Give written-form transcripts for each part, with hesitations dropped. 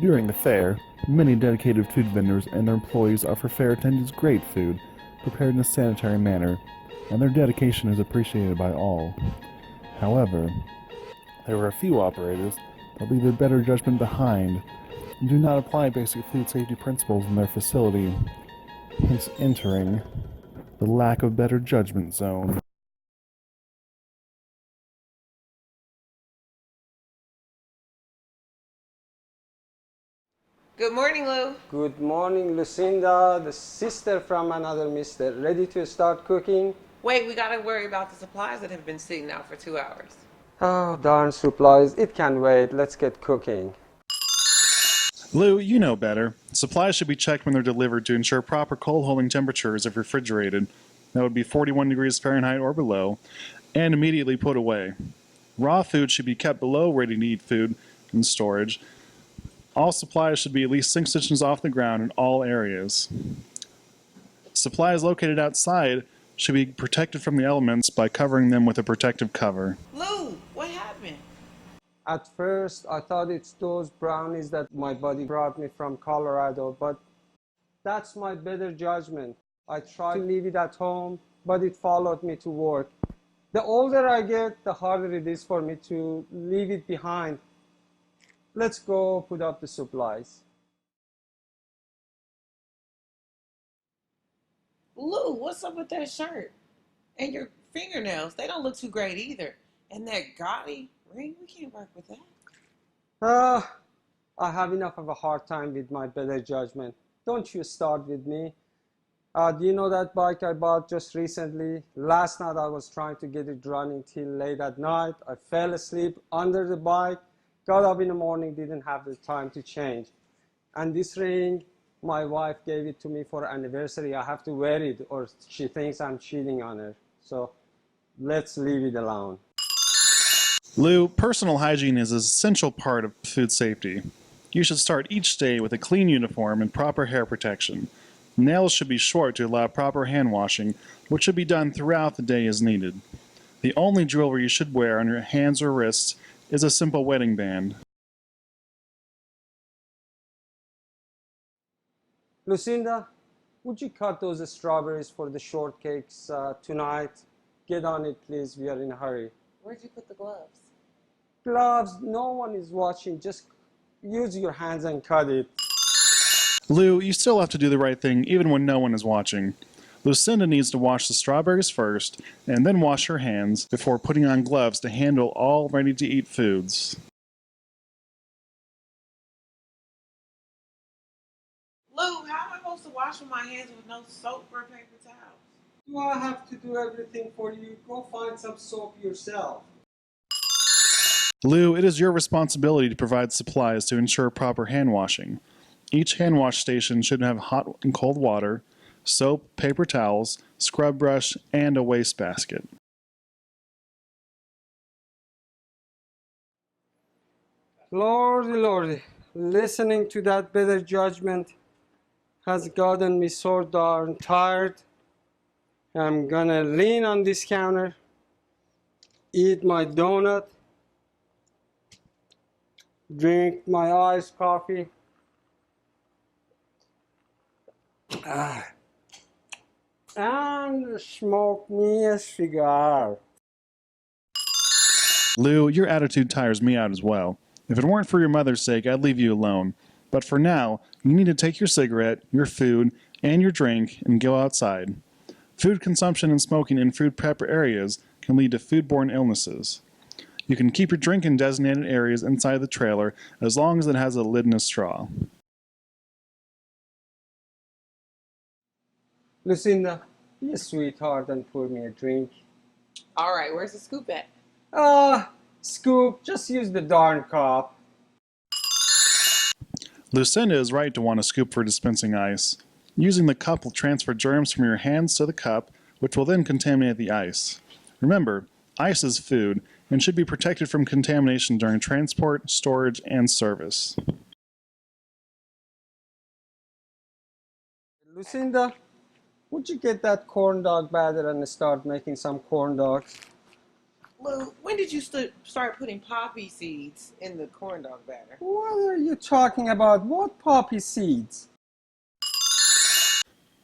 During the fair, many dedicated food vendors and their employees offer fair attendees great food, prepared in a sanitary manner, and their dedication is appreciated by all. However, there are a few operators that leave their better judgment behind and do not apply basic food safety principles in their facility, hence entering the lack of better judgment zone. Good morning, Lou. Good morning, Lucinda, the sister from another mister. Ready to start cooking? Wait, we gotta worry about the supplies that have been sitting out for 2 hours. Oh, darn supplies. It can wait. Let's get cooking. Lou, you know better. Supplies should be checked when they're delivered to ensure proper cold holding temperatures if refrigerated. That would be 41 degrees Fahrenheit or below, and immediately put away. Raw food should be kept below ready to eat food in storage. All supplies should be at least 6 inches off the ground in all areas. Supplies located outside should be protected from the elements by covering them with a protective cover. Lou, what happened? At first, I thought it's those brownies that my buddy brought me from Colorado, but that's my better judgment. I tried to leave it at home, but it followed me to work. The older I get, the harder it is for me to leave it behind. Let's go put up the supplies. Lou, what's up with that shirt? And your fingernails, they don't look too great either. And that gaudy ring, we can't work with that. I have enough of a hard time with my better judgment. Don't you start with me. Do you know that bike I bought just recently? Last night I was trying to get it running till late at night. I fell asleep under the bike, got up in the morning, didn't have the time to change. And this ring, my wife gave it to me for anniversary. I have to wear it or she thinks I'm cheating on her. So let's leave it alone. Lou, personal hygiene is an essential part of food safety. You should start each day with a clean uniform and proper hair protection. Nails should be short to allow proper hand washing, which should be done throughout the day as needed. The only jewelry you should wear on your hands or wrists is a simple wedding band. Lucinda, would you cut those strawberries for the shortcakes tonight? Get on it, please. We are in a hurry. Where'd you put the gloves? Gloves, no one is watching. Just use your hands and cut it. Lou, you still have to do the right thing even when no one is watching. Lucinda needs to wash the strawberries first, and then wash her hands before putting on gloves to handle all ready-to-eat foods. Lou, how am I supposed to wash with my hands with no soap or paper towels? Do I have to do everything for you? Go find some soap yourself. Lou, it is your responsibility to provide supplies to ensure proper hand washing. Each hand wash station should have hot and cold water, soap, paper towels, scrub brush, and a wastebasket. Lordy, lordy, listening to that better judgment has gotten me so darn tired. I'm gonna lean on this counter, eat my donut, drink my iced coffee. And smoke me a cigar. Lou, your attitude tires me out as well. If it weren't for your mother's sake, I'd leave you alone. But for now, you need to take your cigarette, your food, and your drink and go outside. Food consumption and smoking in food prep areas can lead to foodborne illnesses. You can keep your drink in designated areas inside the trailer as long as it has a lid and a straw. Lucinda, be a sweetheart and pour me a drink. All right, where's the scoop at? Scoop, just use the darn cup. Lucinda is right to want a scoop for dispensing ice. Using the cup will transfer germs from your hands to the cup, which will then contaminate the ice. Remember, ice is food and should be protected from contamination during transport, storage, and service. Lucinda, would you get that corn dog batter and start making some corn dogs? Lou, when did you start putting poppy seeds in the corn dog batter? What are you talking about? What poppy seeds?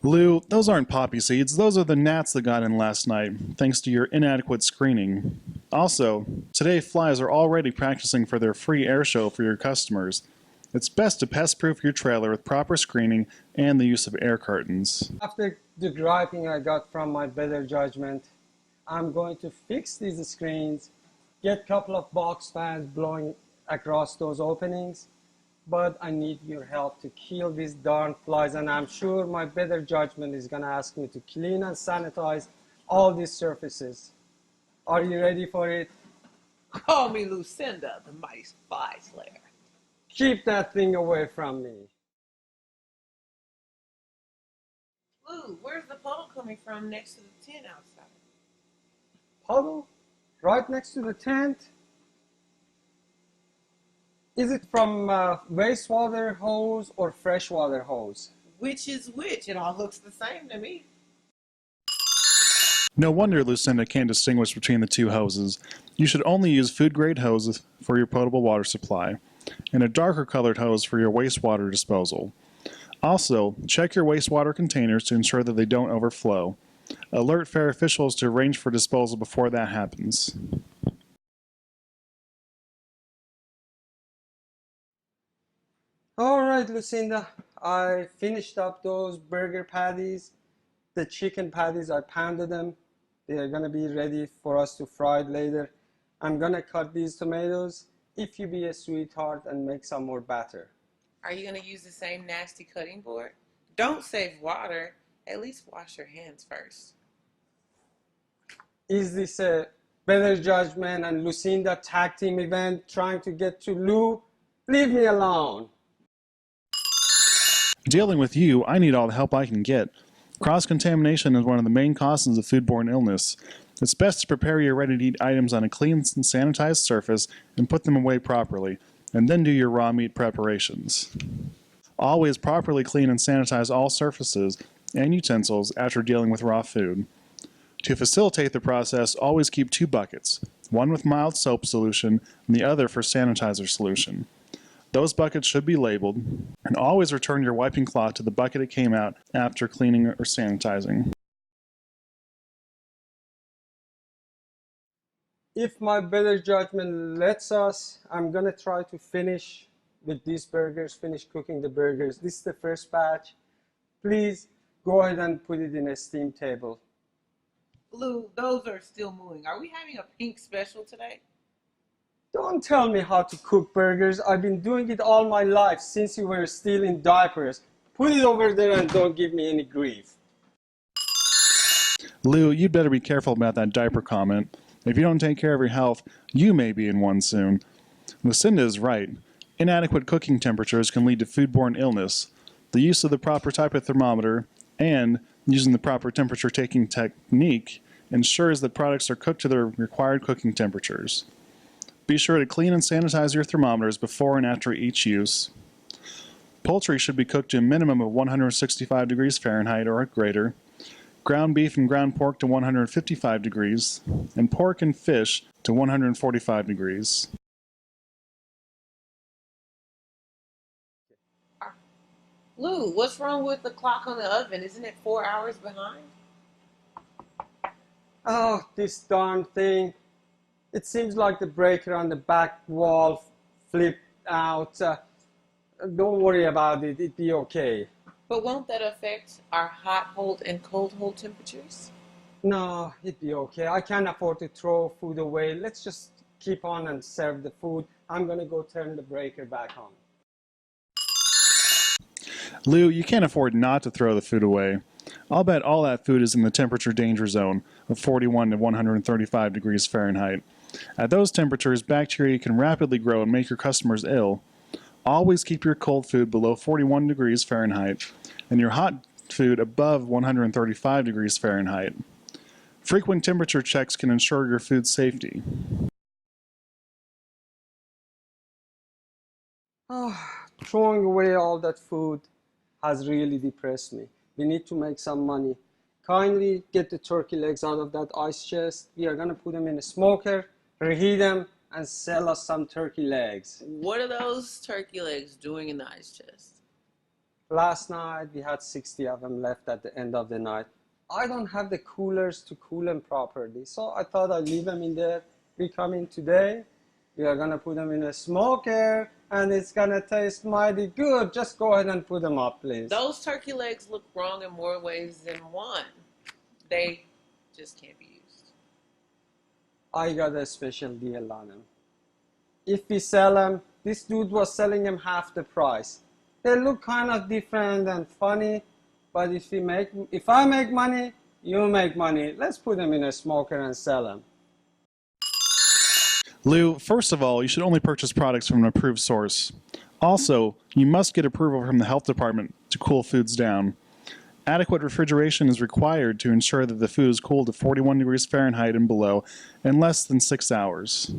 Lou, those aren't poppy seeds. Those are the gnats that got in last night, thanks to your inadequate screening. Also, today flies are already practicing for their free air show for your customers. It's best to pest-proof your trailer with proper screening and the use of air curtains. After the griping I got from my better judgment, I'm going to fix these screens, get a couple of box fans blowing across those openings, but I need your help to kill these darn flies, and I'm sure my better judgment is gonna ask me to clean and sanitize all these surfaces. Are you ready for it? Call me Lucinda, the mice fly slayer. Keep that thing away from me. Lou, where's the puddle coming from next to the tent outside? Puddle? Right next to the tent? Is it from wastewater hose or freshwater hose? Which is which? It all looks the same to me. No wonder Lucinda can't distinguish between the two hoses. You should only use food-grade hoses for your potable water supply, and a darker colored hose for your wastewater disposal. Also, check your wastewater containers to ensure that they don't overflow. Alert fair officials to arrange for disposal before that happens. All right, Lucinda, I finished up those burger patties. The chicken patties, I pounded them. They're gonna be ready for us to fry it later. I'm gonna cut these tomatoes. If you be a sweetheart and make some more batter. Are you going to use the same nasty cutting board? Don't save water. At least wash your hands first. Is this a better judgment and Lucinda tag team event trying to get to Lou? Leave me alone. Dealing with you, I need all the help I can get. Cross-contamination is one of the main causes of foodborne illness. It's best to prepare your ready-to-eat items on a clean and sanitized surface and put them away properly, and then do your raw meat preparations. Always properly clean and sanitize all surfaces and utensils after dealing with raw food. To facilitate the process, always keep 2 buckets, one with mild soap solution and the other for sanitizer solution. Those buckets should be labeled, and always return your wiping cloth to the bucket it came out after cleaning or sanitizing. If my better judgment lets us, I'm gonna try to finish with these burgers, finish cooking the burgers. This is the first batch. Please go ahead and put it in a steam table. Lou, those are still moving. Are we having a pink special today? Don't tell me how to cook burgers. I've been doing it all my life since you were still in diapers. Put it over there and don't give me any grief. Lou, you'd better be careful about that diaper comment. If you don't take care of your health, you may be in one soon. Lucinda is right. Inadequate cooking temperatures can lead to foodborne illness. The use of the proper type of thermometer and using the proper temperature taking technique ensures that products are cooked to their required cooking temperatures. Be sure to clean and sanitize your thermometers before and after each use. Poultry should be cooked to a minimum of 165 degrees Fahrenheit or greater. Ground beef and ground pork to 155 degrees, and pork and fish to 145 degrees. Lou, what's wrong with the clock on the oven? Isn't it 4 hours behind? Oh, this darn thing. It seems like the breaker on the back wall flipped out. Don't worry about it, it'll be okay. But won't that affect our hot hold and cold hold temperatures? No, it'll be okay. I can't afford to throw food away. Let's just keep on and serve the food. I'm gonna go turn the breaker back on. Lou, you can't afford not to throw the food away. I'll bet all that food is in the temperature danger zone of 41 to 135 degrees Fahrenheit. At those temperatures, bacteria can rapidly grow and make your customers ill. Always keep your cold food below 41 degrees Fahrenheit and your hot food above 135 degrees Fahrenheit. Frequent temperature checks can ensure your food's safety. Throwing away all that food has really depressed me. We need to make some money. Kindly get the turkey legs out of that ice chest. We are gonna put them in a smoker, reheat them, and sell us some turkey legs. What are those turkey legs doing in the ice chest? Last night we had 60 of them left at the end of the night. I don't have the coolers to cool them properly, so I thought I'd leave them in there. We come in today, we are gonna put them in a smoker, and it's gonna taste mighty good. Just go ahead and put them up, please. Those turkey legs look wrong in more ways than one. They just can't be used. I got a special deal on them. If we sell them, this dude was selling them half the price. They look kind of different and funny, but if I make money, you make money. Let's put them in a smoker and sell them. Lou, first of all, you should only purchase products from an approved source. Also, you must get approval from the health department to cool foods down. Adequate refrigeration is required to ensure that the food is cooled to 41 degrees Fahrenheit and below in less than 6 hours.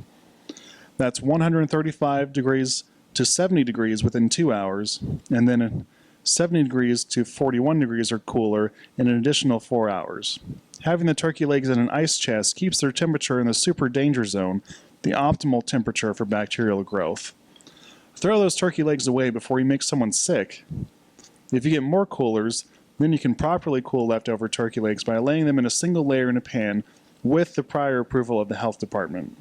That's 135 degrees to 70 degrees within 2 hours, and then 70 degrees to 41 degrees or cooler in an additional 4 hours. Having the turkey legs in an ice chest keeps their temperature in the super danger zone, the optimal temperature for bacterial growth. Throw those turkey legs away before you make someone sick. If you get more coolers, then you can properly cool leftover turkey legs by laying them in a single layer in a pan with the prior approval of the health department.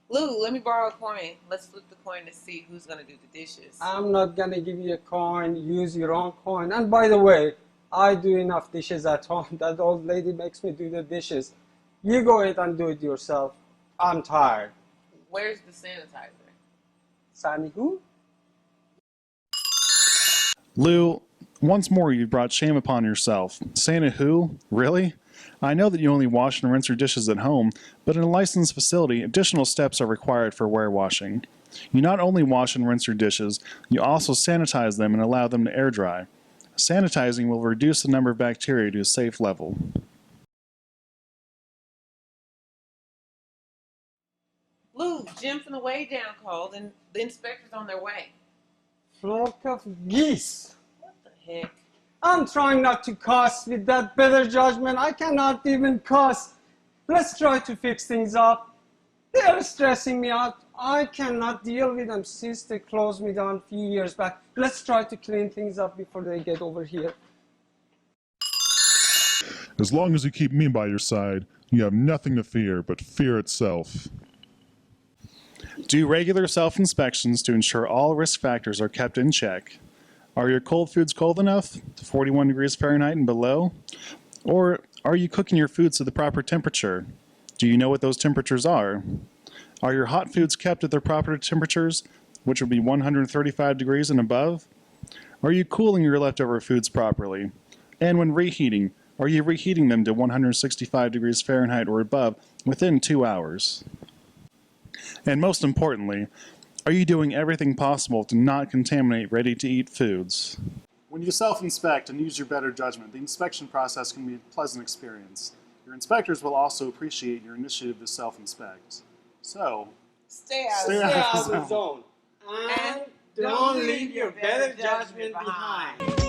Lou, let me borrow a coin. Let's flip the coin to see who's going to do the dishes. I'm not gonna give you a coin. Use your own coin. And by the way, I do enough dishes at home. That old lady makes me do the dishes. You go ahead and do it yourself. I'm tired. Where's the sanitizer? Sandy who? Lou, once more you've brought shame upon yourself. Santa who? Really? I know that you only wash and rinse your dishes at home, but in a licensed facility, additional steps are required for warewashing. You not only wash and rinse your dishes, you also sanitize them and allow them to air dry. Sanitizing will reduce the number of bacteria to a safe level. Lou, Jim from the way down called and the inspector's on their way. Flock of geese. What the heck? I'm trying not to cuss with that better judgment. I cannot even cuss. Let's try to fix things up. They're stressing me out. I cannot deal with them since they closed me down a few years back. Let's try to clean things up before they get over here. As long as you keep me by your side, you have nothing to fear but fear itself. Do regular self-inspections to ensure all risk factors are kept in check. Are your cold foods cold enough, to 41 degrees Fahrenheit and below? Or are you cooking your foods to the proper temperature? Do you know what those temperatures are? Are your hot foods kept at their proper temperatures, which would be 135 degrees and above? Are you cooling your leftover foods properly? And when reheating, are you reheating them to 165 degrees Fahrenheit or above within 2 hours? And most importantly, are you doing everything possible to not contaminate ready-to-eat foods? When you self-inspect and use your better judgment, the inspection process can be a pleasant experience. Your inspectors will also appreciate your initiative to self-inspect. So, Stay out Stay out of the zone. zone. And don't leave your better judgment behind.